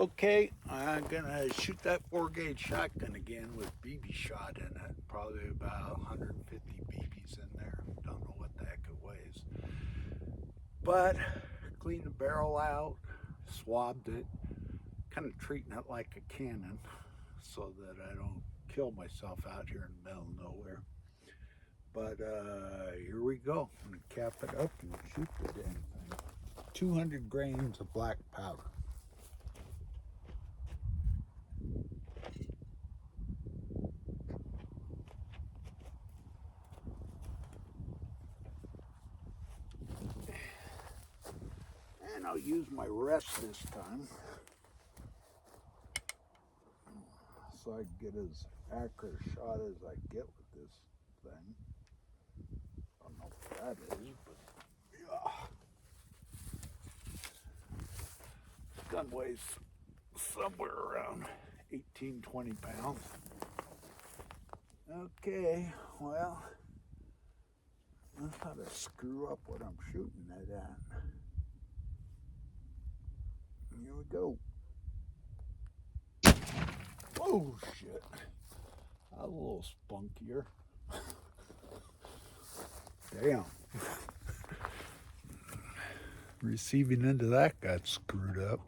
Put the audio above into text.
Okay, I'm gonna shoot that 4 gauge shotgun again with BB shot in it. Probably about 150 BBs in there. Don't know what the heck it weighs. But clean the barrel out, swabbed it, kind of treating it like a cannon so that I don't kill myself out here in the middle of nowhere. But here we go. I'm gonna cap it up and shoot the damn thing. 200 grains of black powder. And I'll use my rest this time so I can get as accurate a shot as I get with this thing. I don't know what that is, but yeah. This gun weighs somewhere around 18, 20 pounds. Okay, well, that's how to screw up what I'm shooting it at. Here we go. Oh shit. A little spunkier. Damn. Receiving end of that got screwed up.